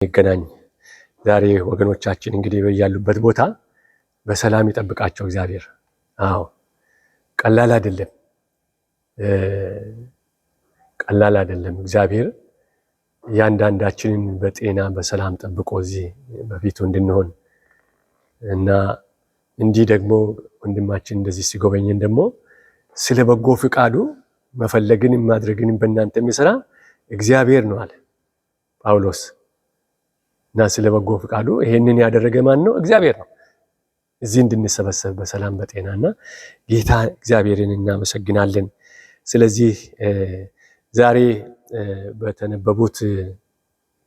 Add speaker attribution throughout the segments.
Speaker 1: ይገናኝ። ዛሬ ወገኖቻችን እንግዲህ በያሉበት ቦታ በሰላም ይጠብቃቸው እግዚአብሔር። አዎ ቀላል አይደለም። እግዚአብሔር ያንዳንዳችንን በጤና በሰላም ጠብቆ እዚህ በፊቱ እንድንሆን እና እንዲህ ደግሞ ወንድማችን እንደዚህ ሲጎበኘን ደግሞ ስለ በጎ ፍቃዱ መፈለግን ማድረግን በእናንተ የሚሰራ እግዚአብሔር ነው አለ ጳውሎስ። እና ስለ በጎ ፍቃዱ ይሄንን ያደረገ ማን ነው? እግዚአብሔር ነው። እዚህ እንድንሰበሰብ በሰላም በጤናና ጌታ እግዚአብሔርን እናመሰግናለን። ስለዚህ ዛሬ በተነበቡት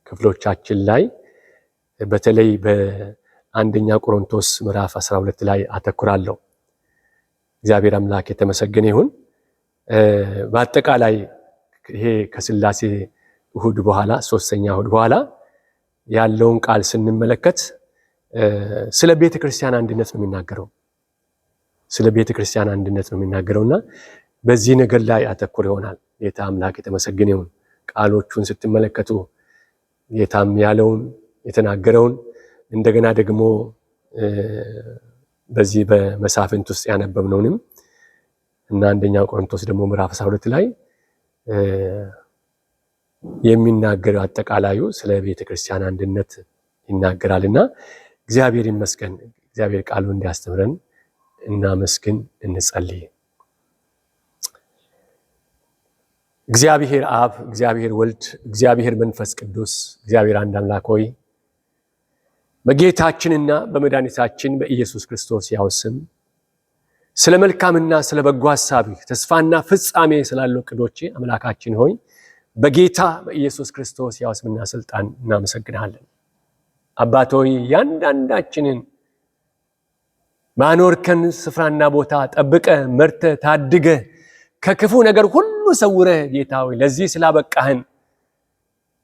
Speaker 1: ክፍሎቻችን ላይ በተለይ በአንደኛ ቆሮንቶስ ምዕራፍ 12 ላይ አተኩራለሁ። እግዚአብሔር አምላክ የተመሰገነ ይሁን። በአጠቃላይ ይሄ ከስላሴ እሁድ በኋላ ሶስተኛ እሁድ በኋላ ያለውን ቃል ስንመለከት ስለ ቤተክርስቲያን አንድነት ነው የሚናገረው። ስለ ቤተክርስቲያን አንድነት ነው የሚናገረውና በዚህ ነገር ላይ አተኩር ይሆናል። ጌታ አምላክ የተመሰገነ ይሁን። ቃሎቹን ስትመለከቱ ጌታም ያለውን የተናገረውን እንደገና ደግሞ በዚህ በመሳፍንት ውስጥ ያነበብነውንም እና አንደኛ ቆሮንቶስ ደግሞ ምዕራፍ 12 ላይ የሚናገረው አጠቃላዩ ስለ ቤተክርስቲያን አንድነት ይናገራልና እግዚአብሔር ይመስገን። እግዚአብሔር ቃሉን እንዲያስተምረን እናመስግን፣ እንጸልይ። እግዚአብሔር አብ፣ እግዚአብሔር ወልድ፣ እግዚአብሔር መንፈስ ቅዱስ፣ እግዚአብሔር አንድ አምላክ ሆይ በጌታችንና በመድኃኒታችን በኢየሱስ ክርስቶስ ያው ስም ስለ መልካምና ስለ በጎ ሐሳብ ተስፋና ፍጻሜ ስላለው ዕቅዶች አምላካችን ሆይ በጌታ በኢየሱስ ክርስቶስ ያው ስምና ስልጣን እናመሰግናለን። አባት ሆይ ያንዳንዳችንን ማኖርከን ስፍራና ቦታ ጠብቀ መርተ ታድገ ከክፉ ነገር ሁሉ ሰውረ ጌታ ሆይ ለዚህ ስላበቃህን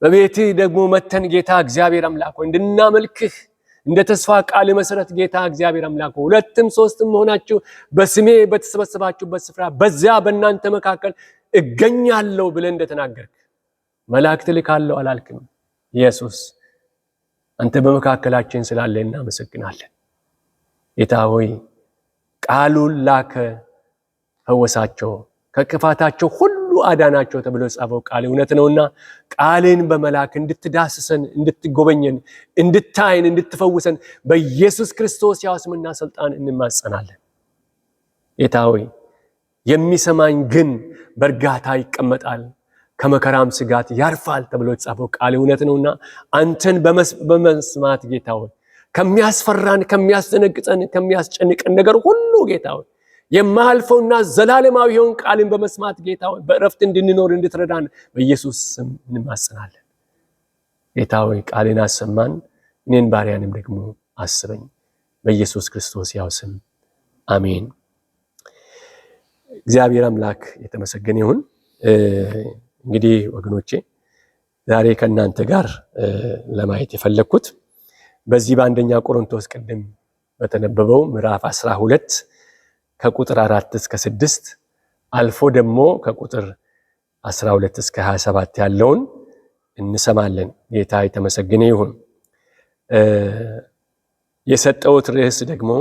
Speaker 1: በቤት ደግሞ መተን ጌታ እግዚአብሔር አምላክ ሆይ እንድናመልክህ እንደ ተስፋ ቃል መሰረት ጌታ እግዚአብሔር አምላክ ሆይ ሁለትም ሶስትም ሆናችሁ በስሜ በተሰበሰባችሁበት ስፍራ በዚያ በእናንተ መካከል እገኛለሁ ብለህ እንደተናገርክ መላእክት ልካለሁ አላልክም? ኢየሱስ አንተ በመካከላችን ስላለ እናመሰግናለን። ጌታ ሆይ ቃሉን ላከ፣ ፈወሳቸው፣ ከክፋታቸው ሁሉ አዳናቸው ተብሎ ጻፈው ቃል እውነት ነውና ቃልን በመላክ እንድትዳስሰን፣ እንድትጎበኘን፣ እንድታይን፣ እንድትፈውሰን በኢየሱስ ክርስቶስ ያው ስምና ስልጣን እንማጸናለን። ጌታ ሆይ የሚሰማኝ ግን በእርጋታ ይቀመጣል ከመከራም ስጋት ያርፋል ተብሎ ጻፈው ቃል እውነት ነውና አንተን በመስማት ጌታ ሆይ ከሚያስፈራን፣ ከሚያስደነግጠን፣ ከሚያስጨንቀን ነገር ሁሉ ጌታ ሆይ የማልፈውና ዘላለማዊ የሆነ ቃልን በመስማት ጌታ ሆይ በእረፍት እንድንኖር እንድትረዳን በኢየሱስ ስም እንማጸናለን። ጌታ ሆይ ቃልን አሰማን፣ እኔን ባሪያንም ደግሞ አስበኝ። በኢየሱስ ክርስቶስ ያው ስም አሜን። እግዚአብሔር አምላክ የተመሰገነ ይሁን። እንግዲህ ወገኖቼ ዛሬ ከእናንተ ጋር ለማየት የፈለኩት በዚህ በአንደኛ ቆሮንቶስ ቅድም በተነበበው ምዕራፍ 12 ከቁጥር 4 እስከ 6 አልፎ ደግሞ ከቁጥር 12 እስከ 27 ያለውን እንሰማለን። ጌታ የተመሰገነ ይሁን። የሰጠውት ርዕስ ደግሞ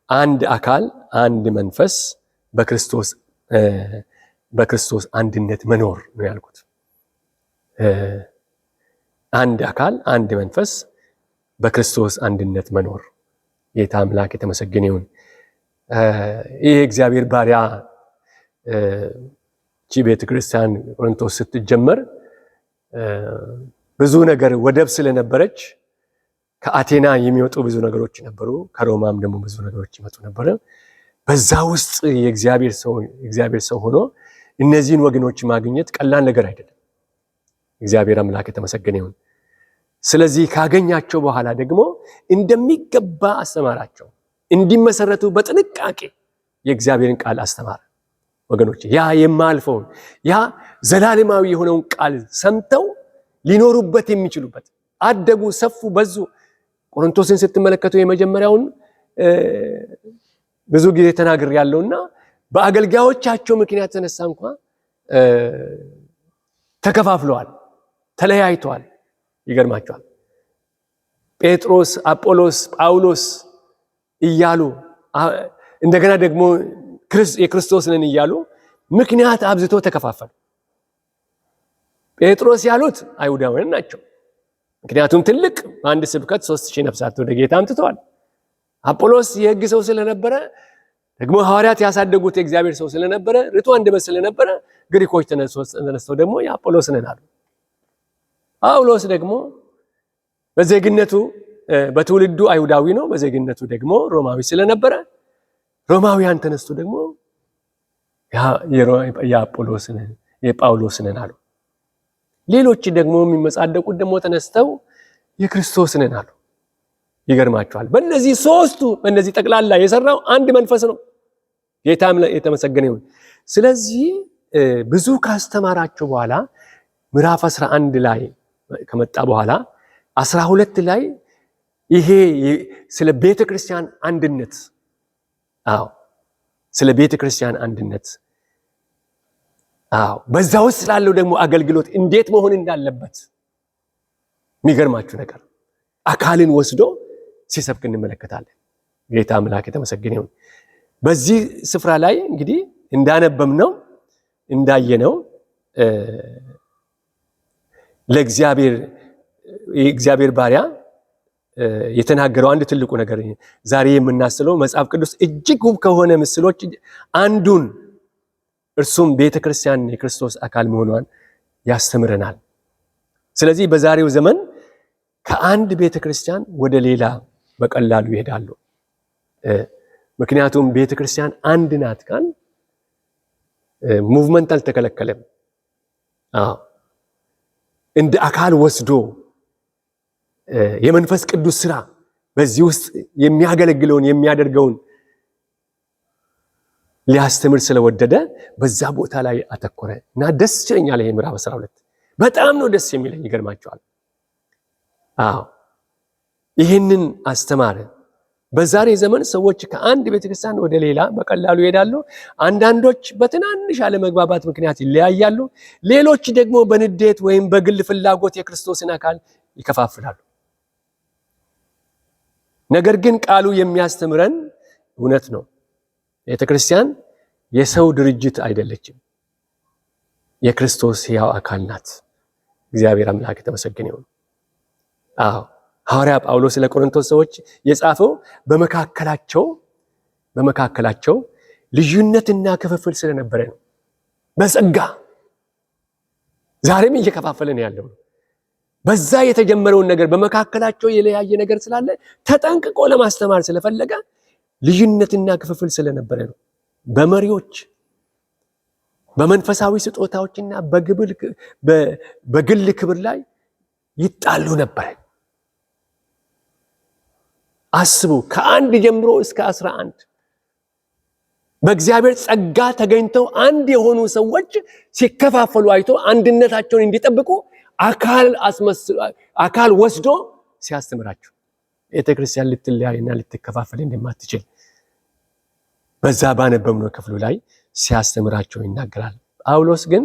Speaker 1: አንድ አካል አንድ መንፈስ በክርስቶስ አንድነት መኖር ነው ያልኩት። አንድ አካል አንድ መንፈስ በክርስቶስ አንድነት መኖር። ጌታ አምላክ የተመሰገነ ይሁን። ይህ እግዚአብሔር ባሪያ ቤተክርስቲያን ቆሮንቶስ ስትጀመር ብዙ ነገር ወደብ ስለነበረች ከአቴና የሚወጡ ብዙ ነገሮች ነበሩ፣ ከሮማም ደግሞ ብዙ ነገሮች ይመጡ ነበር። በዛ ውስጥ የእግዚአብሔር ሰው ሆኖ እነዚህን ወገኖች ማግኘት ቀላል ነገር አይደለም። እግዚአብሔር አምላክ የተመሰገነ ይሁን። ስለዚህ ካገኛቸው በኋላ ደግሞ እንደሚገባ አስተማራቸው፣ እንዲመሰረቱ በጥንቃቄ የእግዚአብሔርን ቃል አስተማረ። ወገኖች ያ የማልፈውን ያ ዘላለማዊ የሆነውን ቃል ሰምተው ሊኖሩበት የሚችሉበት አደጉ፣ ሰፉ፣ በዙ። ቆሮንቶስን ስትመለከቱ የመጀመሪያውን ብዙ ጊዜ ተናግር ያለውና በአገልጋዮቻቸው ምክንያት ተነሳ እንኳን ተከፋፍለዋል፣ ተለያይተዋል። ይገርማቸዋል። ጴጥሮስ፣ አጶሎስ፣ ጳውሎስ እያሉ እንደገና ደግሞ የክርስቶስ ነን እያሉ ምክንያት አብዝቶ ተከፋፈሉ። ጴጥሮስ ያሉት አይሁዳውያን ናቸው። ምክንያቱም ትልቅ አንድ ስብከት 3000 ነፍሳት ወደ ጌታ አምጥተዋል። አጶሎስ የሕግ ሰው ስለነበረ ደግሞ ሐዋርያት ያሳደጉት የእግዚአብሔር ሰው ስለነበረ ርቱ አንደበት ስለነበረ ግሪኮች ተነስተው ደግሞ የአጶሎስ ነን አሉ። ጳውሎስ ደግሞ በዜግነቱ በትውልዱ አይሁዳዊ ነው፣ በዜግነቱ ደግሞ ሮማዊ ስለነበረ ሮማውያን ተነስቶ ደግሞ የጳውሎስ ነን አሉ። ሌሎች ደግሞ የሚመጻደቁት ደግሞ ተነስተው የክርስቶስ ነን አሉ። ይገርማቸዋል። በእነዚህ ሶስቱ በእነዚህ ጠቅላላ የሰራው አንድ መንፈስ ነው። ጌታም የተመሰገነ ይሁን። ስለዚህ ብዙ ካስተማራቸው በኋላ ምዕራፍ 11 ላይ ከመጣ በኋላ 12 ላይ ይሄ ስለ ቤተክርስቲያን አንድነት ስለ ቤተክርስቲያን አንድነት በዛ ውስጥ ስላለው ደግሞ አገልግሎት እንዴት መሆን እንዳለበት የሚገርማችሁ ነገር አካልን ወስዶ ሲሰብክ እንመለከታለን። ጌታ አምላክ የተመሰገነ ይሁን። በዚህ ስፍራ ላይ እንግዲህ እንዳነበብነው እንዳየነው የእግዚአብሔር ባሪያ የተናገረው አንድ ትልቁ ነገር ዛሬ የምናስለው መጽሐፍ ቅዱስ እጅግ ውብ ከሆነ ምስሎች አንዱን እርሱም ቤተክርስቲያን የክርስቶስ አካል መሆኗን ያስተምረናል። ስለዚህ በዛሬው ዘመን ከአንድ ቤተክርስቲያን ወደ ሌላ በቀላሉ ይሄዳሉ። ምክንያቱም ቤተክርስቲያን አንድ ናት ካል ሙቭመንት አልተከለከለም። እንደ አካል ወስዶ የመንፈስ ቅዱስ ስራ በዚህ ውስጥ የሚያገለግለውን የሚያደርገውን ሊያስተምር ስለወደደ በዛ ቦታ ላይ አተኮረ እና ደስ ይለኛል። ይሄ ምዕራፍ 12 በጣም ነው ደስ የሚለኝ። ይገርማቸዋል። ይህንን አስተማረ። በዛሬ ዘመን ሰዎች ከአንድ ቤተክርስቲያን ወደ ሌላ በቀላሉ ይሄዳሉ። አንዳንዶች በትናንሽ አለመግባባት ምክንያት ይለያያሉ። ሌሎች ደግሞ በንዴት ወይም በግል ፍላጎት የክርስቶስን አካል ይከፋፍላሉ። ነገር ግን ቃሉ የሚያስተምረን እውነት ነው። ቤተክርስቲያን የሰው ድርጅት አይደለችም፣ የክርስቶስ ሕያው አካል ናት። እግዚአብሔር አምላክ የተመሰገነ ይሁን። ሐዋርያ ጳውሎስ ለቆሮንቶስ ሰዎች የጻፈው በመካከላቸው ልዩነትና ክፍፍል ስለነበረ ነው። በጸጋ ዛሬም እየከፋፈለን ያለው በዛ የተጀመረውን ነገር በመካከላቸው የለያየ ነገር ስላለ ተጠንቅቆ ለማስተማር ስለፈለገ ልዩነትና ክፍፍል ስለነበረ ነው። በመሪዎች በመንፈሳዊ ስጦታዎችና በግል ክብር ላይ ይጣሉ ነበር። አስቡ፣ ከአንድ ጀምሮ እስከ 11 በእግዚአብሔር ጸጋ ተገኝተው አንድ የሆኑ ሰዎች ሲከፋፈሉ አይቶ አንድነታቸውን እንዲጠብቁ አካል ወስዶ ሲያስተምራቸው ቤተክርስቲያን ልትለያይና ልትከፋፈል እንደማትችል በዛ ባነበብነው ክፍሉ ላይ ሲያስተምራቸው ይናገራል። ጳውሎስ ግን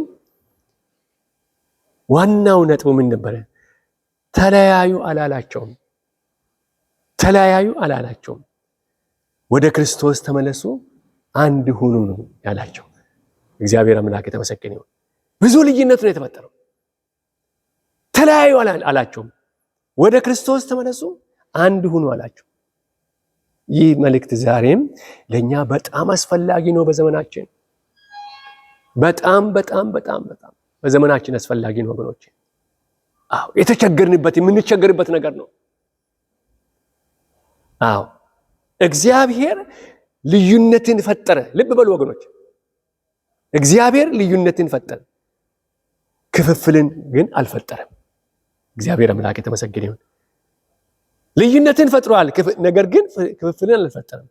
Speaker 1: ዋናው ነጥቡ ምን ነበረ? ተለያዩ አላላቸውም። ወደ ክርስቶስ ተመለሱ፣ አንድ ሁኑ ነው ያላቸው። እግዚአብሔር አምላክ የተመሰገነ ይሁን። ብዙ ልዩነት ነው የተፈጠረው። ተለያዩ አላቸውም። ወደ ክርስቶስ ተመለሱ፣ አንድ ሁኑ አላቸው። ይህ መልእክት ዛሬም ለኛ በጣም አስፈላጊ ነው። በዘመናችን በጣም በዘመናችን አስፈላጊ ነው ወገኖች። የምንቸገርበት ነገር ነው። እግዚአብሔር ልዩነትን ፈጠረ። ልብ በሉ ወገኖች፣ እግዚአብሔር ልዩነትን ፈጠረ፣ ክፍፍልን ግን አልፈጠረም። እግዚአብሔር አምላክ የተመሰገነ ይሁን። ልዩነትን ፈጥሯል፣ ነገር ግን ክፍፍልን አልፈጠረም።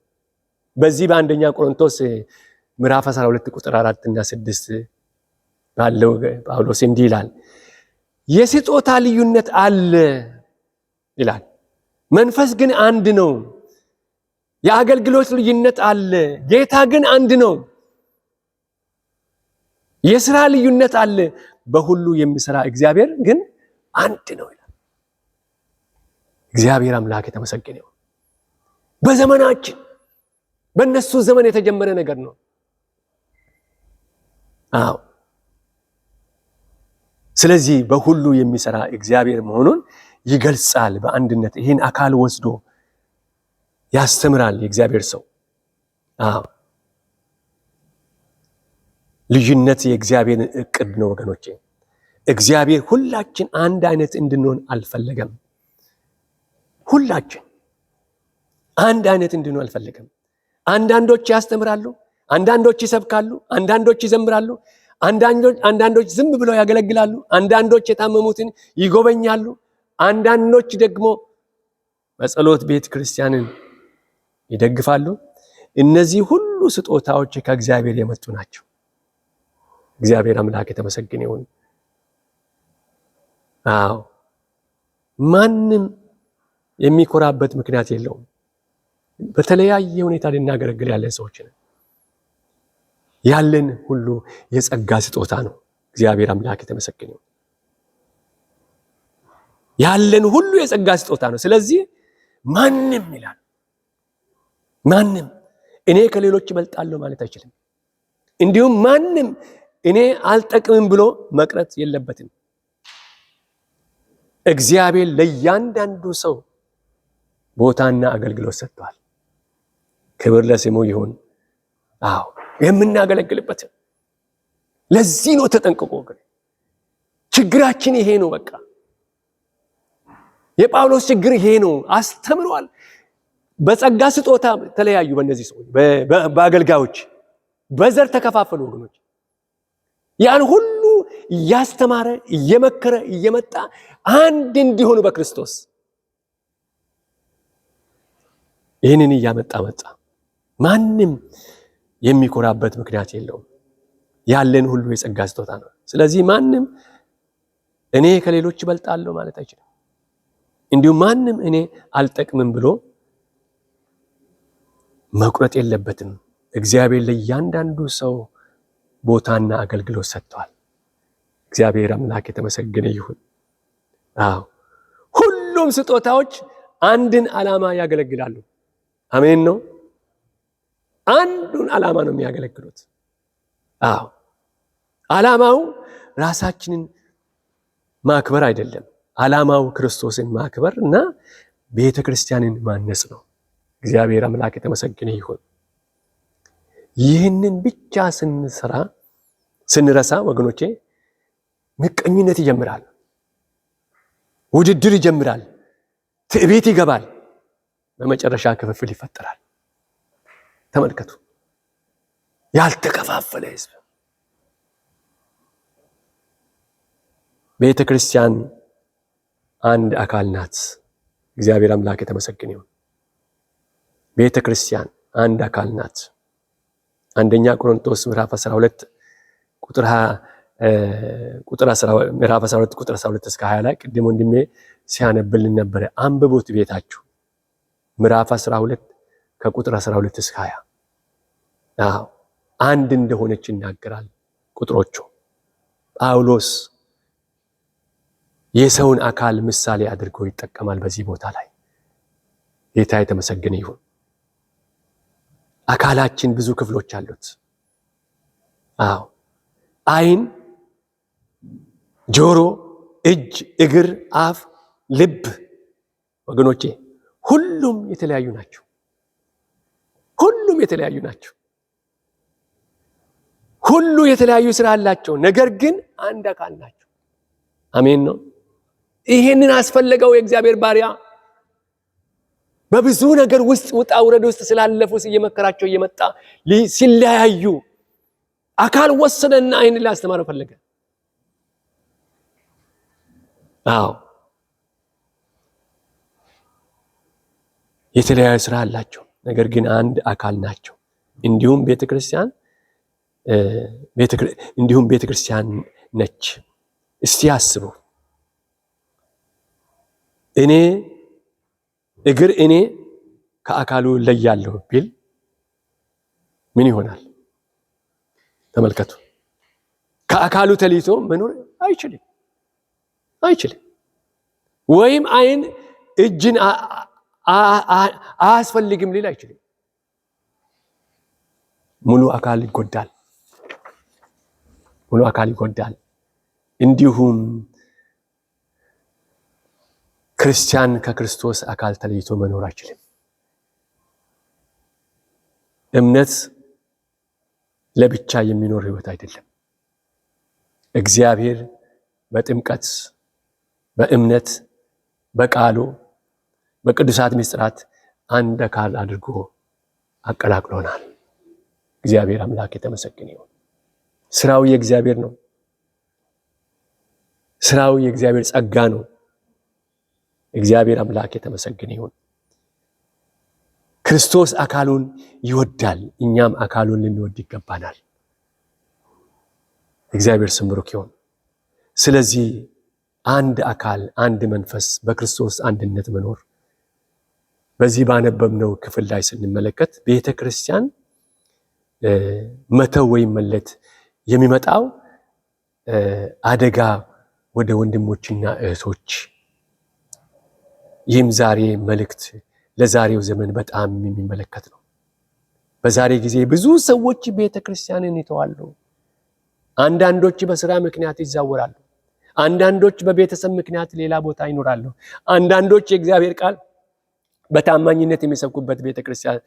Speaker 1: በዚህ በአንደኛ ቆሮንቶስ ምዕራፍ 12 ቁጥር 4 እና 6 ባለው ጳውሎስ እንዲህ ይላል፣ የስጦታ ልዩነት አለ ይላል፣ መንፈስ ግን አንድ ነው። የአገልግሎት ልዩነት አለ፣ ጌታ ግን አንድ ነው። የሥራ ልዩነት አለ፣ በሁሉ የሚሰራ እግዚአብሔር ግን አንድ ነው ይላል። እግዚአብሔር አምላክ የተመሰገነ ይሁን። በዘመናችን በእነሱ ዘመን የተጀመረ ነገር ነው። አዎ ስለዚህ በሁሉ የሚሰራ እግዚአብሔር መሆኑን ይገልጻል። በአንድነት ይህን አካል ወስዶ ያስተምራል የእግዚአብሔር ሰው። አዎ ልዩነት የእግዚአብሔር እቅድ ነው ወገኖቼ። እግዚአብሔር ሁላችን አንድ አይነት እንድንሆን አልፈለገም። ሁላችን አንድ አይነት እንድንሆን አልፈለገም። አንዳንዶች ያስተምራሉ፣ አንዳንዶች ይሰብካሉ፣ አንዳንዶች ይዘምራሉ፣ አንዳንዶች ዝም ብለው ያገለግላሉ፣ አንዳንዶች የታመሙትን ይጎበኛሉ፣ አንዳንዶች ደግሞ በጸሎት ቤተ ክርስቲያንን ይደግፋሉ። እነዚህ ሁሉ ስጦታዎች ከእግዚአብሔር የመጡ ናቸው። እግዚአብሔር አምላክ የተመሰገነ ይሁን። አዎ ማንም የሚኮራበት ምክንያት የለውም። በተለያየ ሁኔታ ልናገለግል ያለን ሰዎች ነን። ያለን ሁሉ የጸጋ ስጦታ ነው። እግዚአብሔር አምላክ የተመሰገነ ይሁን። ያለን ሁሉ የጸጋ ስጦታ ነው። ስለዚህ ማንም ይላል ማንም እኔ ከሌሎች እበልጣለሁ ማለት አይችልም። እንዲሁም ማንም እኔ አልጠቅምም ብሎ መቅረት የለበትም። እግዚአብሔር ለእያንዳንዱ ሰው ቦታና አገልግሎት ሰጥቷል። ክብር ለስሙ ይሁን። አዎ የምናገለግልበት ለዚህ ነው። ተጠንቅቆ ችግራችን ይሄ ነው። በቃ የጳውሎስ ችግር ይሄ ነው። አስተምሯል። በጸጋ ስጦታ ተለያዩ። በእነዚህ ሰዎች በአገልጋዮች በዘር ተከፋፈሉ ወገኖች። ያን ሁሉ እያስተማረ እየመከረ እየመጣ አንድ እንዲሆኑ በክርስቶስ ይህንን እያመጣ መጣ። ማንም የሚኮራበት ምክንያት የለውም። ያለን ሁሉ የጸጋ ስጦታ ነው። ስለዚህ ማንም እኔ ከሌሎች እበልጣለሁ ማለት አይችልም። እንዲሁም ማንም እኔ አልጠቅምም ብሎ መቁረጥ የለበትም። እግዚአብሔር ለእያንዳንዱ ሰው ቦታና አገልግሎት ሰጥቷል። እግዚአብሔር አምላክ የተመሰገነ ይሁን። አዎ ሁሉም ስጦታዎች አንድን ዓላማ ያገለግላሉ። አሜን ነው። አንዱን ዓላማ ነው የሚያገለግሉት። አዎ ዓላማው ራሳችንን ማክበር አይደለም። ዓላማው ክርስቶስን ማክበር እና ቤተክርስቲያንን ማነጽ ነው። እግዚአብሔር አምላክ የተመሰገነ ይሁን። ይህንን ብቻ ስንረሳ ወገኖቼ ምቀኝነት ይጀምራል፣ ውድድር ይጀምራል፣ ትዕቢት ይገባል፣ በመጨረሻ ክፍፍል ይፈጠራል። ተመልከቱ፣ ያልተከፋፈለ ሕዝብ። ቤተ ክርስቲያን አንድ አካል ናት። እግዚአብሔር አምላክ የተመሰገነ ይሁን። ቤተ ክርስቲያን አንድ አካል ናት። አንደኛ ቆሮንቶስ ምዕራፍ 12 ቁጥር 12 እስከ 20 ላይ ቅድም ወንድሜ ሲያነብልን ነበር። አንብቡት ቤታችሁ። ምዕራፍ 12 ከቁጥር 12 እስከ 20 አዎ አንድ እንደሆነች ይናገራል ቁጥሮቹ። ጳውሎስ የሰውን አካል ምሳሌ አድርጎ ይጠቀማል በዚህ ቦታ ላይ። ጌታ የተመሰገነ ይሁን። አካላችን ብዙ ክፍሎች አሉት። አዎ ዓይን፣ ጆሮ፣ እጅ፣ እግር፣ አፍ፣ ልብ ወገኖቼ ሁሉም የተለያዩ ናቸው። ሁሉም የተለያዩ ናቸው። ሁሉ የተለያዩ ስራ አላቸው። ነገር ግን አንድ አካል ናቸው። አሜን ነው። ይሄንን አስፈለገው የእግዚአብሔር ባሪያ በብዙ ነገር ውስጥ ውጣ ውረድ ውስጥ ስላለፉ እየመከራቸው እየመጣ ሲለያዩ አካል ወሰነና ይሄንን ሊያስተማር ፈለገ። አዎ የተለያዩ ስራ አላቸው፣ ነገር ግን አንድ አካል ናቸው። እንዲሁም ቤተክርስቲያን ነች። እስቲ አስቡ። እግር እኔ ከአካሉ ለያለሁ ቢል ምን ይሆናል? ተመልከቱ። ከአካሉ ተለይቶ መኖር አይችልም። ወይም ዓይን እጅን አያስፈልግም ሊል አይችልም። ሙሉ አካል ይጎዳል። ሙሉ አካል ይጎዳል። እንዲሁም ክርስቲያን ከክርስቶስ አካል ተለይቶ መኖር አይችልም። እምነት ለብቻ የሚኖር ህይወት አይደለም። እግዚአብሔር በጥምቀት በእምነት በቃሉ በቅዱሳት ምስጢራት አንድ አካል አድርጎ አቀላቅሎናል። እግዚአብሔር አምላክ የተመሰገነ ይሁን። ስራው የእግዚአብሔር ነው። ስራው የእግዚአብሔር ጸጋ ነው። እግዚአብሔር አምላክ የተመሰገነ ይሁን። ክርስቶስ አካሉን ይወዳል፣ እኛም አካሉን ልንወድ ይገባናል። እግዚአብሔር ስም ብሩክ ይሁን። ስለዚህ አንድ አካል አንድ መንፈስ በክርስቶስ አንድነት መኖር በዚህ ባነበብነው ክፍል ላይ ስንመለከት ቤተክርስቲያን መተው ወይም መለት የሚመጣው አደጋ ወደ ወንድሞችና እህቶች፣ ይህም ዛሬ መልእክት ለዛሬው ዘመን በጣም የሚመለከት ነው። በዛሬ ጊዜ ብዙ ሰዎች ቤተክርስቲያንን ይተዋሉ። አንዳንዶች በስራ ምክንያት ይዛወራሉ። አንዳንዶች በቤተሰብ ምክንያት ሌላ ቦታ ይኖራሉ። አንዳንዶች የእግዚአብሔር ቃል በታማኝነት የሚሰብኩበት ቤተክርስቲያን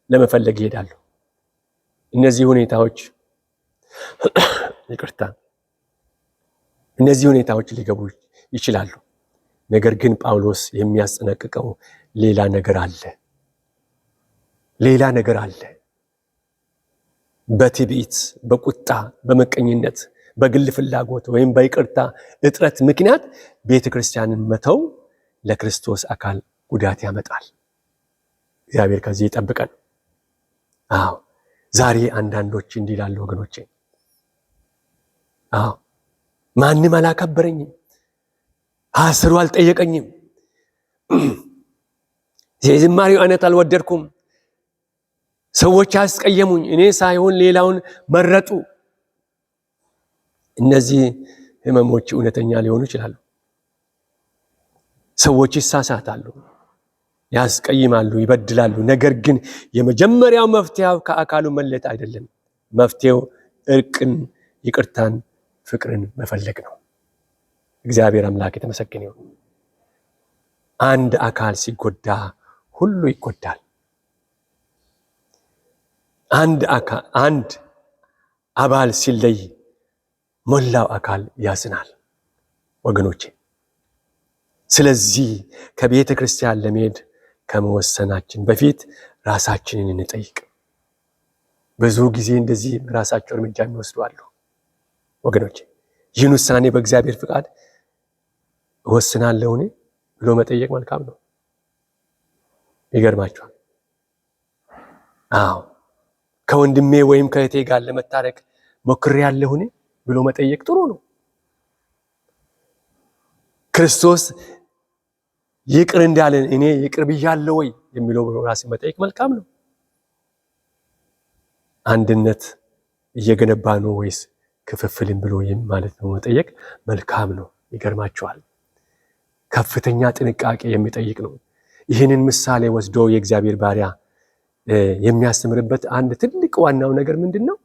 Speaker 1: ለመፈለግ ይሄዳሉ። እነዚህ ሁኔታዎች ሊገቡ ይችላሉ። ነገር ግን ጳውሎስ የሚያስጠነቅቀው ሌላ ነገር አለ። በትዕቢት፣ በቁጣ፣ በመቀኝነት፣ በግል ፍላጎት ወይም በይቅርታ እጥረት ምክንያት ቤተክርስቲያንን መተው ለክርስቶስ አካል ጉዳት ያመጣል። እግዚአብሔር ከዚህ ይጠብቀን። ዛሬ አንዳንዶች እንዲህ ይላሉ ወገኖቼ፣ ማንም አላከበረኝም፣ ፓስተሩ አልጠየቀኝም፣ የዝማሬው አይነት አልወደድኩም፣ ሰዎች አስቀየሙኝ፣ እኔ ሳይሆን ሌላውን መረጡ። እነዚህ ህመሞች እውነተኛ ሊሆኑ ይችላሉ። ሰዎች ይሳሳታሉ፣ ያስቀይማሉ፣ ይበድላሉ። ነገር ግን የመጀመሪያው መፍትሄው ከአካሉ መለየት አይደለም። መፍትሄው እርቅን፣ ይቅርታን፣ ፍቅርን መፈለግ ነው። እግዚአብሔር አምላክ የተመሰገነ ይሁን። አንድ አካል ሲጎዳ ሁሉ ይጎዳል። አንድ አባል ሲለይ ሞላው አካል ያዝናል ወገኖቼ። ስለዚህ ከቤተ ክርስቲያን ለመሄድ ከመወሰናችን በፊት ራሳችንን እንጠይቅ። ብዙ ጊዜ እንደዚህ ራሳቸው እርምጃ የሚወስዱ አሉ ወገኖቼ። ይህን ውሳኔ በእግዚአብሔር ፍቃድ እወስናለሁን ብሎ መጠየቅ መልካም ነው። ይገርማችኋል። ከወንድሜ ወይም ከእህቴ ጋር ለመታረቅ ሞክሬያለሁን ብሎ መጠየቅ ጥሩ ነው። ክርስቶስ ይቅር እንዳለን እኔ ይቅር ብያለሁ ወይ የሚለው ራስ መጠየቅ መልካም ነው። አንድነት እየገነባ ነው ወይስ ክፍፍልን ብሎ ማለት ነው መጠየቅ መልካም ነው። ይገርማችኋል። ከፍተኛ ጥንቃቄ የሚጠይቅ ነው። ይህንን ምሳሌ ወስዶ የእግዚአብሔር ባሪያ የሚያስተምርበት አንድ ትልቅ ዋናው ነገር ምንድነው?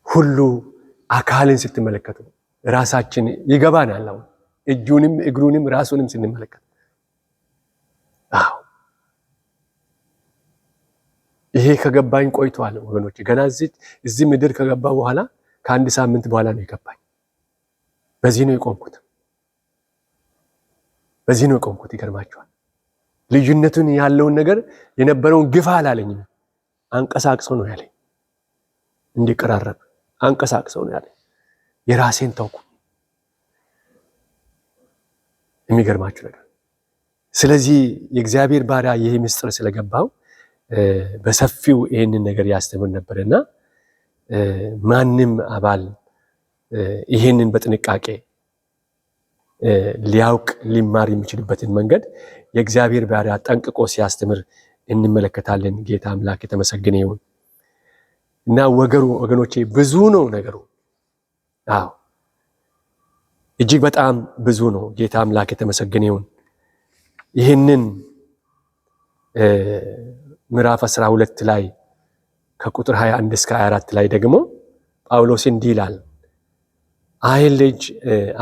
Speaker 1: ሁሉ አካልን ስትመለከቱ ራሳችን ይገባናል። አሁን እጁንም እግሩንም ራሱንም ስንመለከት ይሄ ከገባኝ ቆይቷል ወገኖች። ገና እዚህ ምድር ከገባ በኋላ ከአንድ ሳምንት በኋላ ነው የገባኝ። በዚህ ነው የቆምኩት። ይገርማችኋል። ልዩነቱን ያለውን ነገር የነበረውን ግፋ አላለኝም፣ አንቀሳቅሰው ነው ያለኝ። እንዲቀራረብ አንቀሳቅሰው ነው ያለኝ። የራሴን ተውኩ። የሚገርማችሁ ነገር ስለዚህ የእግዚአብሔር ባሪያ ይሄ ምስጢር ስለገባው በሰፊው ይሄንን ነገር ያስተምር ነበርና ማንም አባል ይሄንን በጥንቃቄ ሊያውቅ ሊማር የሚችልበትን መንገድ የእግዚአብሔር ባሪያ ጠንቅቆ ሲያስተምር እንመለከታለን። ጌታ አምላክ የተመሰገነ ይሁን። እና ወገኖቼ ብዙ ነው ነገሩ። እጅግ በጣም ብዙ ነው። ጌታ አምላክ የተመሰገነ ይሁን። ይህንን ምዕራፍ 12 ላይ ከቁጥር 21 እስከ 24 ላይ ደግሞ ጳውሎስ እንዲህ ይላል፣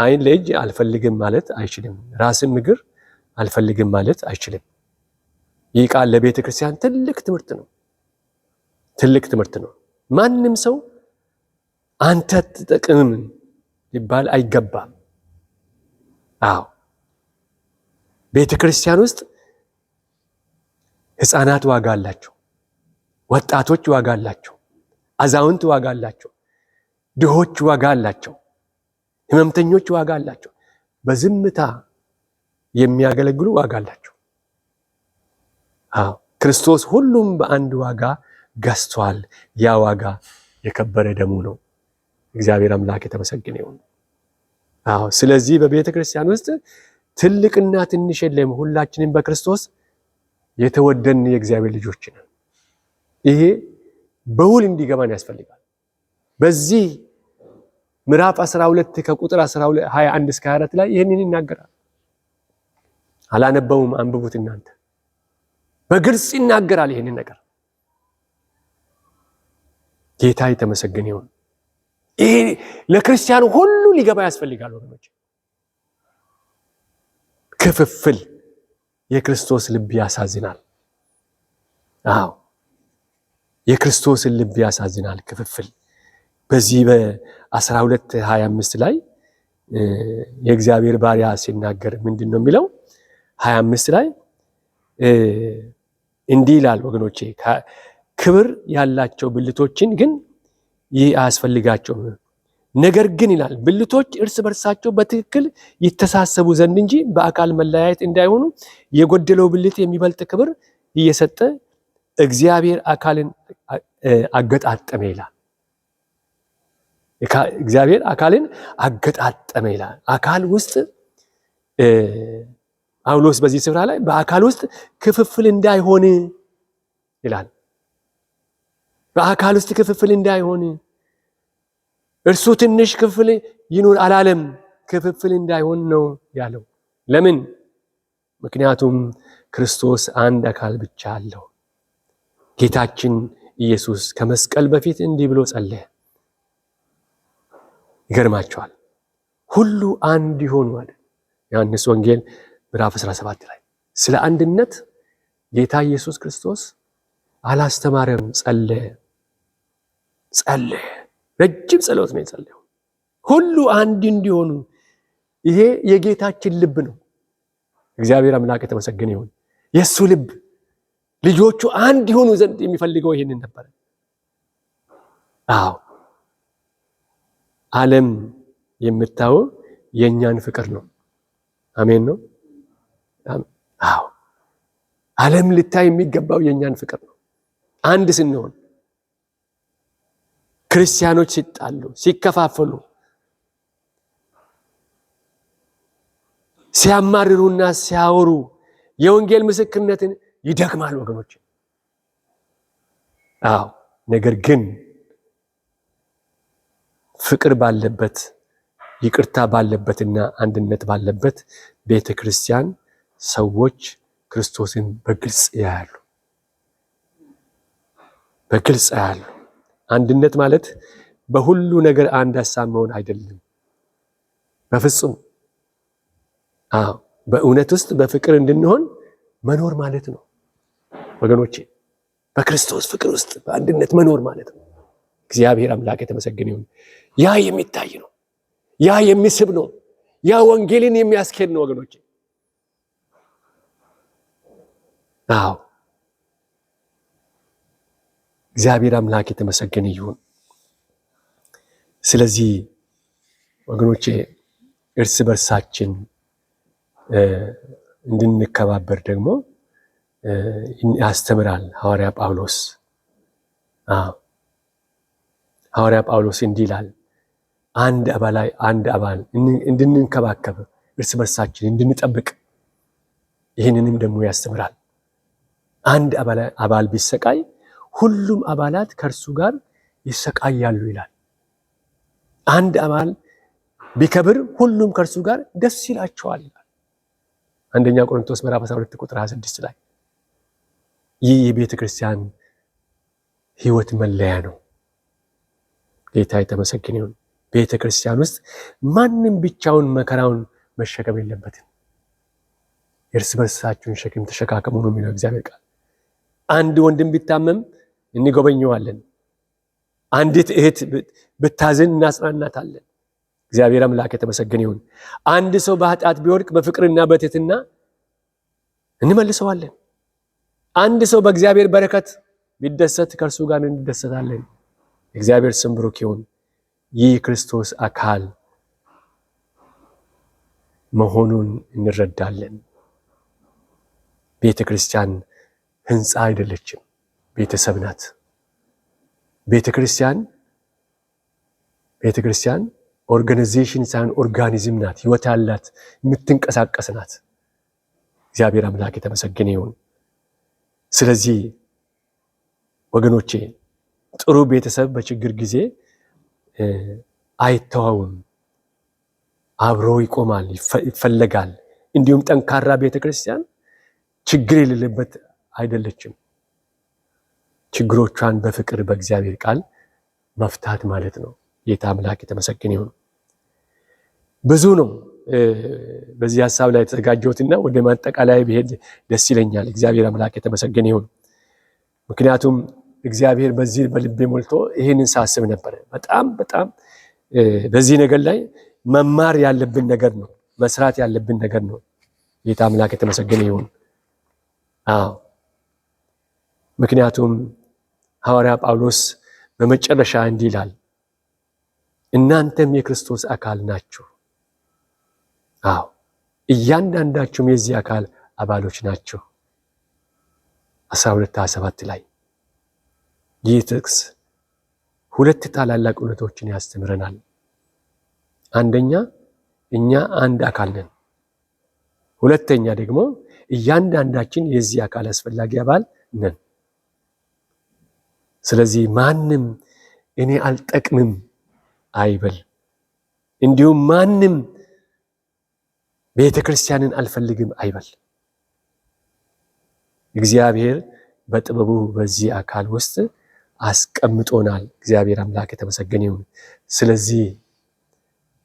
Speaker 1: ዓይን ለእጅ አልፈልግም ማለት አይችልም፣ ራስን እግር አልፈልግም ማለት አይችልም። ይህ ቃል ለቤተ ክርስቲያን ትልቅ ትምህርት ነው። ትልቅ ትምህርት ነው። ማንም ሰው አንተ ተጠቅም ሊባል አይገባም። አዎ ቤተ ክርስቲያን ውስጥ ሕፃናት ዋጋ አላቸው፣ ወጣቶች ዋጋ አላቸው፣ አዛውንት ዋጋ አላቸው፣ ድሆች ዋጋ አላቸው፣ ህመምተኞች ዋጋ አላቸው፣ በዝምታ የሚያገለግሉ ዋጋ አላቸው። አዎ ክርስቶስ ሁሉም በአንድ ዋጋ ገዝቷል። ያ ዋጋ የከበረ ደሙ ነው። እግዚአብሔር አምላክ የተመሰገነ ይሁን። አዎ ስለዚህ በቤተ ክርስቲያን ውስጥ ትልቅና ትንሽ የለም። ሁላችንም በክርስቶስ የተወደን የእግዚአብሔር ልጆች ነን። ይሄ በውል እንዲገባን ያስፈልጋል። በዚህ ምዕራፍ 12 ከቁጥር 21 እስከ 24 ላይ ይህንን ይናገራል። አላነበውም፣ አንብቡት እናንተ። በግልጽ ይናገራል ይህንን ነገር። ጌታ የተመሰገነ ይሁን። ይሄ ለክርስቲያኑ ሁሉ ሊገባ ያስፈልጋል ወገኖች። ክፍፍል የክርስቶስ ልብ ያሳዝናል። አዎ የክርስቶስን ልብ ያሳዝናል ክፍፍል። በዚህ በ12:25 ላይ የእግዚአብሔር ባሪያ ሲናገር ምንድን ነው የሚለው? 25 ላይ እንዲህ ይላል ወገኖቼ፣ ክብር ያላቸው ብልቶችን ግን ይህ አያስፈልጋቸውም። ነገር ግን ይላል ብልቶች እርስ በርሳቸው በትክክል ይተሳሰቡ ዘንድ እንጂ በአካል መለያየት እንዳይሆኑ የጎደለው ብልት የሚበልጥ ክብር እየሰጠ እግዚአብሔር አካልን አገጣጠመ ይላል። እግዚአብሔር አካልን አገጣጠመ ይላል። አካል ውስጥ ጳውሎስ በዚህ ስፍራ ላይ በአካል ውስጥ ክፍፍል እንዳይሆን ይላል። በአካል ውስጥ ክፍፍል እንዳይሆን፣ እርሱ ትንሽ ክፍል ይኑር አላለም። ክፍፍል እንዳይሆን ነው ያለው። ለምን? ምክንያቱም ክርስቶስ አንድ አካል ብቻ አለው። ጌታችን ኢየሱስ ከመስቀል በፊት እንዲህ ብሎ ጸለየ። ይገርማቸዋል። ሁሉ አንድ ይሆኑ አለ። ዮሐንስ ወንጌል ምዕራፍ 17 ላይ ስለ አንድነት ጌታ ኢየሱስ ክርስቶስ አላስተማረም፣ ጸለየ። ረጅም ጸሎት ነው የጸለየው። ሁሉ አንድ እንዲሆኑ። ይሄ የጌታችን ልብ ነው። እግዚአብሔር አምላክ የተመሰገነ ይሁን። የሱ ልብ ልጆቹ አንድ ይሆኑ ዘንድ የሚፈልገው ይሄንን ነበር። አዎ ዓለም የምታየው የኛን ፍቅር ነው። አሜን ነው። አዎ ዓለም ልታይ የሚገባው የኛን ፍቅር ነው። አንድ ስንሆን፣ ክርስቲያኖች ሲጣሉ፣ ሲከፋፈሉ፣ ሲያማርሩና ሲያወሩ የወንጌል ምስክርነትን ይደክማል ወገኖች። አዎ ነገር ግን ፍቅር ባለበት፣ ይቅርታ ባለበትና አንድነት ባለበት ቤተክርስቲያን ሰዎች ክርስቶስን በግልጽ ያያሉ። በግልጽ ያያሉ። አንድነት ማለት በሁሉ ነገር አንድ ሀሳብ መሆን አይደለም። በፍጹም አዎ በእውነት ውስጥ በፍቅር እንድንሆን መኖር ማለት ነው ወገኖቼ። በክርስቶስ ፍቅር ውስጥ በአንድነት መኖር ማለት ነው። እግዚአብሔር አምላክ የተመሰገነ ይሁን። ያ የሚታይ ነው። ያ የሚስብ ነው። ያ ወንጌልን የሚያስኬድ ነው ወገኖቼ። አዎ እግዚአብሔር አምላክ የተመሰገነ ይሁን። ስለዚህ ወገኖቼ እርስ በርሳችን እንድንከባበር ደግሞ ያስተምራል ሐዋርያ ጳውሎስ። ሐዋርያ ጳውሎስ እንዲህ ይላል፣ አንድ አባል እንድንከባከብ እርስ በርሳችን እንድንጠብቅ ይህንንም ደግሞ ያስተምራል። አንድ አባል ቢሰቃይ ሁሉም አባላት ከእርሱ ጋር ይሰቃያሉ ይላል። አንድ አባል ቢከብር ሁሉም ከእርሱ ጋር ደስ ይላቸዋል ይላል። አንደኛ ቆሮንቶስ ምዕራፍ 12 ቁጥር 26 ላይ ይህ የቤተ ክርስቲያን ሕይወት መለያ ነው። ጌታ የተመሰገነ ይሁን። ቤተ ክርስቲያን ውስጥ ማንም ብቻውን መከራውን መሸከም የለበትም። የእርስ በርሳችሁን ሸክም ተሸካከሙ ነው የሚለው እግዚአብሔር ቃል። አንድ ወንድም ቢታመም እንጎበኘዋለን። አንዲት እህት ብታዝን እናጽናናታለን። እግዚአብሔር አምላክ የተመሰገነ ይሁን። አንድ ሰው በኃጢአት ቢወድቅ በፍቅርና በትህትና እንመልሰዋለን። አንድ ሰው በእግዚአብሔር በረከት ቢደሰት ከእርሱ ጋር እንደሰታለን። እግዚአብሔር ስም ብሩክ ይሁን። ይህ ክርስቶስ አካል መሆኑን እንረዳለን። ቤተ ክርስቲያን ህንፃ አይደለችም፣ ቤተሰብ ናት። ቤተ ክርስቲያን ኦርጋናይዜሽን ሳይሆን ኦርጋኒዝም ናት። ህይወት ያላት የምትንቀሳቀስ ናት። እግዚአብሔር አምላክ የተመሰገነ ይሁን። ስለዚህ ወገኖቼ ጥሩ ቤተሰብ በችግር ጊዜ አይተዋውም፣ አብሮ ይቆማል፣ ይፈለጋል። እንዲሁም ጠንካራ ቤተክርስቲያን ችግር የሌለበት አይደለችም። ችግሮቿን በፍቅር በእግዚአብሔር ቃል መፍታት ማለት ነው። ጌታ አምላክ የተመሰገነ ይሁን። ብዙ ነው በዚህ ሐሳብ ላይ የተዘጋጀሁትና ወደ ማጠቃለያ ብሄድ ደስ ይለኛል። እግዚአብሔር አምላክ የተመሰገነ ይሁን። ምክንያቱም እግዚአብሔር በዚህ በልቤ ሞልቶ ይሄንን ሳስብ ነበር። በጣም በዚህ ነገር ላይ መማር ያለብን ነገር ነው፣ መስራት ያለብን ነገር ነው። ጌታ አምላክ የተመሰገነ ይሁን። ምክንያቱም ሐዋርያ ጳውሎስ በመጨረሻ እንዲህ ይላል፣ እናንተም የክርስቶስ አካል ናችሁ። እያንዳንዳችሁም የዚህ አካል አባሎች ናችሁ። 12:27 ላይ ይህ ጥቅስ ሁለት ታላላቅ እውነቶችን ያስተምረናል። አንደኛ እኛ አንድ አካል ነን። ሁለተኛ ደግሞ እያንዳንዳችን የዚህ አካል አስፈላጊ አባል ነን። ስለዚህ ማንም እኔ አልጠቅምም አይበል። እንዲሁም ማንም ቤተ ክርስቲያንን አልፈልግም አይበል። እግዚአብሔር በጥበቡ በዚህ አካል ውስጥ አስቀምጦናል። እግዚአብሔር አምላክ የተመሰገነ ይሁን። ስለዚህ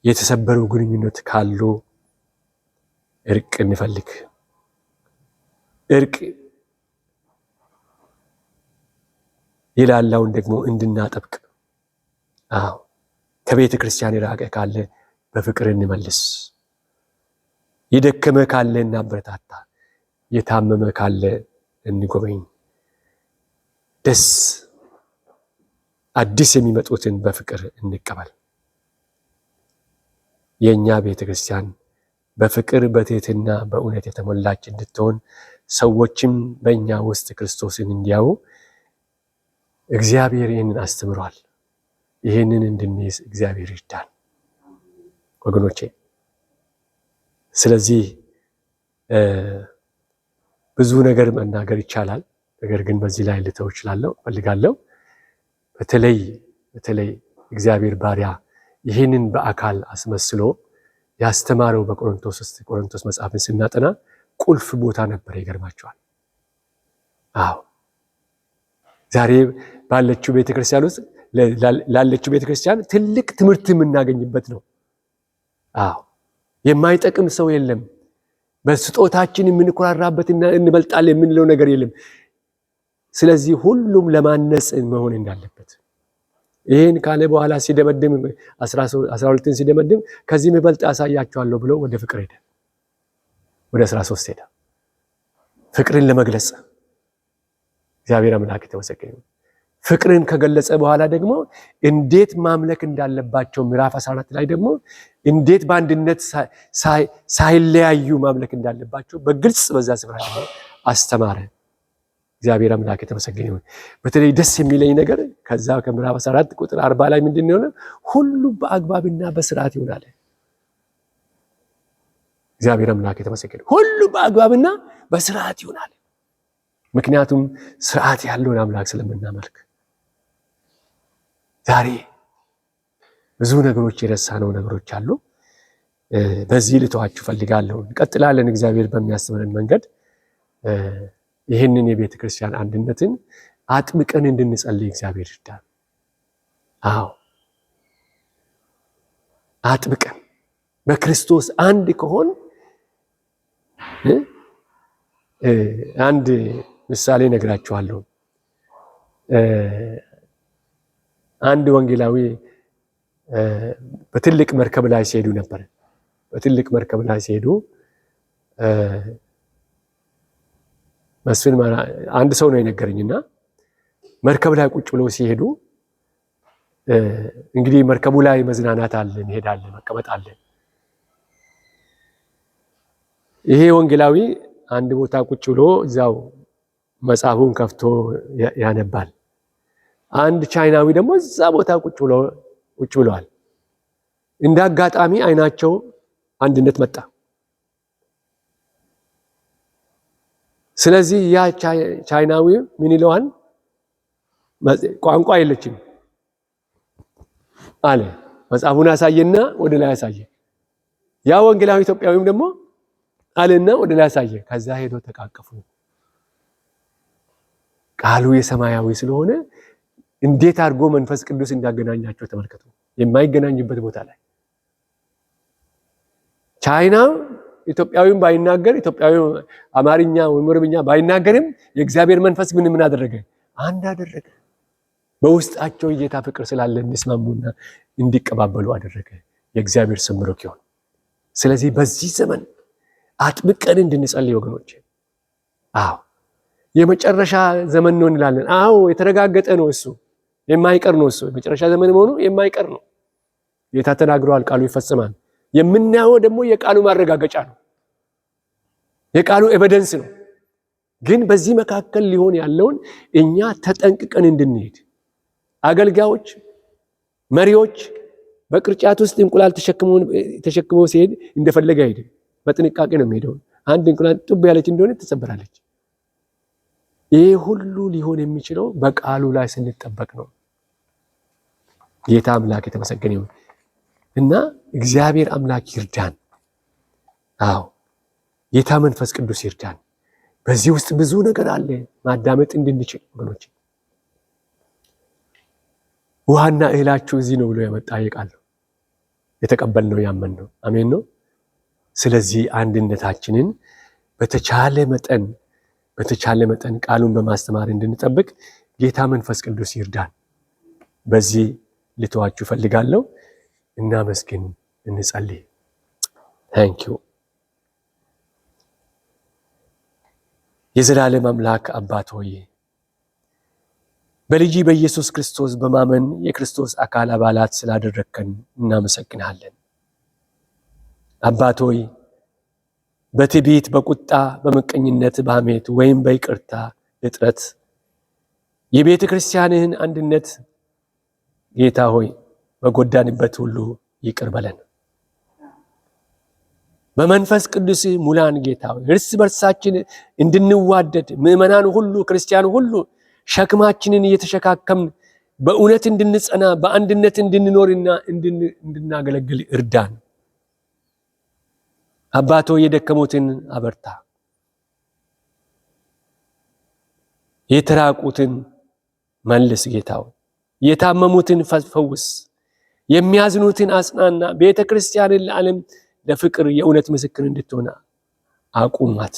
Speaker 1: የተሰበሩ ግንኙነት ካሉ እርቅ እንፈልግ። እርቅ የላላውን ደግሞ እንድናጠብቅ። ከቤተ ክርስቲያን የራቀ ካለ በፍቅር እንመልስ። የደከመ ካለ እናበረታታ። የታመመ ካለ እንጎበኝ። አዲስ የሚመጡትን በፍቅር እንቀበል። የኛ ቤተ ክርስቲያን በፍቅር በትህትና በእውነት የተሞላች እንድትሆን ሰዎችም በእኛ ውስጥ ክርስቶስን እንዲያዩ እግዚአብሔር ይህንን አስተምሯል። ይህንን እንድንይዝ እግዚአብሔር ይርዳን ወገኖቼ። ስለዚህ ብዙ ነገር መናገር ይቻላል፣ ነገር ግን በዚህ ላይ ልተው እፈልጋለሁ። በተለይ እግዚአብሔር ባሪያ ይህንን በአካል አስመስሎ ያስተማረው ቆሮንቶስ መጽሐፍን ስናጠና ቁልፍ ቦታ ነበር። ይገርማቸዋል። ዛሬ ባለችው ቤተክርስቲያን ውስጥ ላለችው ቤተክርስቲያን ትልቅ ትምህርት የምናገኝበት ነው። የማይጠቅም ሰው የለም። በስጦታችን የምንኮራራበትና እንበልጣለን የምንለው ነገር የለም። ስለዚህ ሁሉም ለማነጽ መሆን እንዳለበት ይህን ካለ በኋላ ሲደመድም 12ን ሲደመድም ከዚህም ይበልጥ አሳያቸዋለሁ ብሎ ወደ ፍቅር ሄደ። ወደ 13 ሄደ። ፍቅርን ለመግለጽ እግዚአብሔር አምላክ የተመሰገነ ይሁን። ፍቅርን ከገለጸ በኋላ ደግሞ እንዴት ማምለክ እንዳለባቸው ምዕራፍ 14 ላይ ደግሞ እንዴት በአንድነት ሳይለያዩ ማምለክ እንዳለባቸው በግልጽ በዛ ስፍራ ደግሞ አስተማረ። እግዚአብሔር አምላክ የተመሰገነ ይሁን። በተለይ ደስ የሚለኝ ነገር ከዛ ከምዕራፍ 14 ቁጥር 40 ላይ ምንድነው የሆነ? ሁሉ በአግባብና በስርዓት ይሆናል። እግዚአብሔር አምላክ የተመሰገነ ሁሉ በአግባብና በስርዓት ይሆናል። ምክንያቱም ስርዓት ያለውን አምላክ ስለምናመልክ። ዛሬ ብዙ ነገሮች የረሳነው ነገሮች አሉ። በዚህ ልተዋችሁ ፈልጋለሁ። እንቀጥላለን እግዚአብሔር በሚያስተምረን መንገድ ይህንን የቤተ ክርስቲያን አንድነትን አጥብቀን እንድንጸልይ እግዚአብሔር ይርዳል። አዎ አጥብቀን በክርስቶስ አንድ ከሆን አንድ ምሳሌ ነግራችኋለሁ። አንድ ወንጌላዊ በትልቅ መርከብ ላይ ሲሄዱ ነበር። በትልቅ መርከብ ላይ ሲሄዱ መስፍን አንድ ሰው ነው የነገረኝና መርከብ ላይ ቁጭ ብለው ሲሄዱ እንግዲህ መርከቡ ላይ መዝናናት አለ፣ እንሄዳለን፣ መቀመጥ አለ። ይሄ ወንጌላዊ አንድ ቦታ ቁጭ ብሎ እዛው መጽሐፉን ከፍቶ ያነባል። አንድ ቻይናዊ ደግሞ እዛ ቦታ ቁጭ ብለዋል። እንደ አጋጣሚ አይናቸው አንድነት መጣ። ስለዚህ ያ ቻይናዊ ምን ይለዋል? ቋንቋ የለችም አለ። መጽሐፉን አሳየና ወደ ላይ አሳየ። ያ ወንጌላዊ ኢትዮጵያዊም ደግሞ አለና ወደ ላይ አሳየ። ከዛ ሄዶ ተቃቀፉ። ቃሉ የሰማያዊ ስለሆነ እንዴት አድርጎ መንፈስ ቅዱስ እንዳገናኛቸው ተመልከቱ። የማይገናኝበት ቦታ ላይ ቻይና ኢትዮጵያዊም ባይናገር ኢትዮጵያዊው አማርኛ ወይም ኦሮምኛ ባይናገርም የእግዚአብሔር መንፈስ ምን አደረገ? አንድ አደረገ። በውስጣቸው የጌታ ፍቅር ስላለ እንስማሙና እንዲቀባበሉ አደረገ። የእግዚአብሔር ስም ብሩክ ይሁን። ስለዚህ በዚህ ዘመን አጥብቀን እንድንጸልይ ወገኖች፣ አዎ የመጨረሻ ዘመን ነው እንላለን። አዎ የተረጋገጠ ነው፣ እሱ የማይቀር ነው። እሱ የመጨረሻ ዘመን መሆኑ የማይቀር ነው። ጌታ ተናግሯል፣ ቃሉ ይፈጸማል። የምናየው ደግሞ የቃሉ ማረጋገጫ ነው፣ የቃሉ ኤቪደንስ ነው። ግን በዚህ መካከል ሊሆን ያለውን እኛ ተጠንቅቀን እንድንሄድ አገልጋዮች፣ መሪዎች በቅርጫት ውስጥ እንቁላል ተሸክመው ሲሄድ እንደፈለገ አይሄድም። በጥንቃቄ ነው የሚሄደው። አንድ እንቁላል ጡብ ያለች እንደሆነ ትሰበራለች። ይሄ ሁሉ ሊሆን የሚችለው በቃሉ ላይ ስንጠበቅ ነው። ጌታ አምላክ የተመሰገነ ይሁን እና እግዚአብሔር አምላክ ይርዳን። አዎ ጌታ መንፈስ ቅዱስ ይርዳን። በዚህ ውስጥ ብዙ ነገር አለ ማዳመጥ እንድንችል ወገኖች። ውሃና እህላችሁ እዚህ ነው ብሎ የመጣ ቃል የተቀበልነው ያመንነው አሜን ነው። ስለዚህ አንድነታችንን በተቻለ መጠን ቃሉን በማስተማር እንድንጠብቅ ጌታ መንፈስ ቅዱስ ይርዳን። በዚህ ልተዋችሁ ፈልጋለሁ። እናመስግን፣ እንጸልይ። ታንክ ዩ የዘላለም አምላክ አባት ሆይ በልጅ በኢየሱስ ክርስቶስ በማመን የክርስቶስ አካል አባላት ስላደረከን እናመሰግናለን። አባት ሆይ በትዕቢት፣ በቁጣ፣ በመቀኝነት፣ በሐሜት ወይም በይቅርታ እጥረት የቤተ ክርስቲያንህን አንድነት ጌታ ሆይ በጎዳንበት ሁሉ ይቅር በለን። በመንፈስ ቅዱስ ሙላን ጌታ ሆይ እርስ በርሳችን እንድንዋደድ ምዕመናን ሁሉ ክርስቲያን ሁሉ ሸክማችንን እየተሸካከምን በእውነት እንድንጸና በአንድነት እንድንኖርና እንድናገለግል እርዳን። አባቶ የደከሙትን አበርታ፣ የተራቁትን መልስ ጌታው፣ የታመሙትን ፈውስ፣ የሚያዝኑትን አጽናና። ቤተ ክርስቲያንን ለዓለም ለፍቅር የእውነት ምስክር እንድትሆን አቁማት።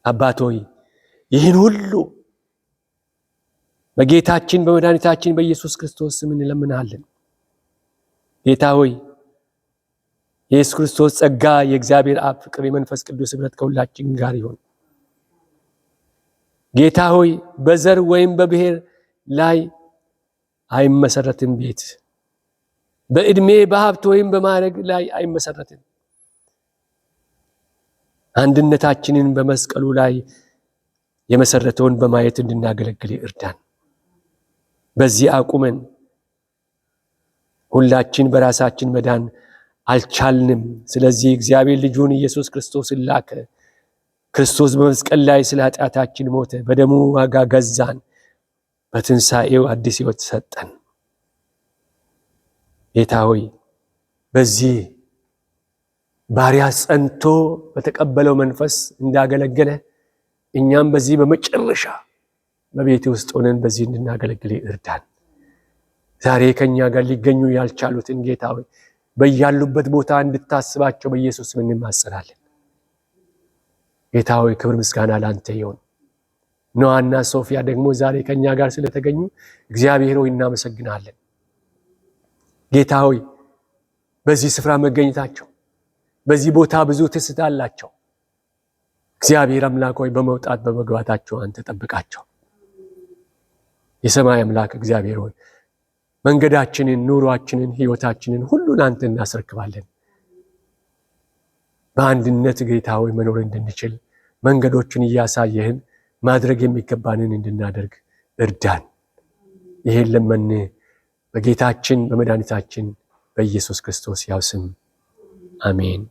Speaker 1: አባት ሆይ ይህን ሁሉ በጌታችን በመድኃኒታችን በኢየሱስ ክርስቶስ ስም እንለምናለን። ጌታ ሆይ የኢየሱስ ክርስቶስ ጸጋ፣ የእግዚአብሔር አብ ፍቅር፣ የመንፈስ ቅዱስ ኅብረት ከሁላችን ጋር ይሁን። ጌታ ሆይ በዘር ወይም በብሔር ላይ አይመሰረትም ቤት፣ በእድሜ በሀብት ወይም በማዕረግ ላይ አይመሰረትም። አንድነታችንን በመስቀሉ ላይ የመሰረተውን በማየት እንድናገለግል እርዳን። በዚህ አቁመን ሁላችን በራሳችን መዳን አልቻልንም። ስለዚህ እግዚአብሔር ልጁን ኢየሱስ ክርስቶስን ላከ። ክርስቶስ በመስቀል ላይ ስለ ኃጢአታችን ሞተ፣ በደሙ ዋጋ ገዛን፣ በትንሣኤው አዲስ ሕይወት ሰጠን። ጌታ ሆይ በዚህ ባሪያ ጸንቶ በተቀበለው መንፈስ እንዳገለገለ እኛም በዚህ በመጨረሻ በቤት ውስጥ ሆነን በዚህ እንድናገለግል እርዳን። ዛሬ ከኛ ጋር ሊገኙ ያልቻሉትን ጌታ ሆይ በያሉበት ቦታ እንድታስባቸው በኢየሱስ ስም እንማጸናለን። ጌታ ሆይ ክብር ምስጋና ላንተ ይሁን። ኖአና ሶፊያ ደግሞ ዛሬ ከኛ ጋር ስለተገኙ እግዚአብሔር ሆይ እናመሰግናለን። ጌታ ሆይ በዚህ ስፍራ መገኘታቸው በዚህ ቦታ ብዙ ትስታ አላቸው። እግዚአብሔር አምላክ ሆይ በመውጣት በመግባታቸው አንተ ጠብቃቸው። የሰማይ አምላክ እግዚአብሔር ሆይ መንገዳችንን፣ ኑሯችንን፣ ህይወታችንን ሁሉ አንተ እናስረክባለን። በአንድነት ጌታ ሆይ መኖር እንድንችል መንገዶችን እያሳየህን ማድረግ የሚገባንን እንድናደርግ እርዳን። ይሄን ለመን በጌታችን በመድኃኒታችን በኢየሱስ ክርስቶስ ያው ስም አሜን።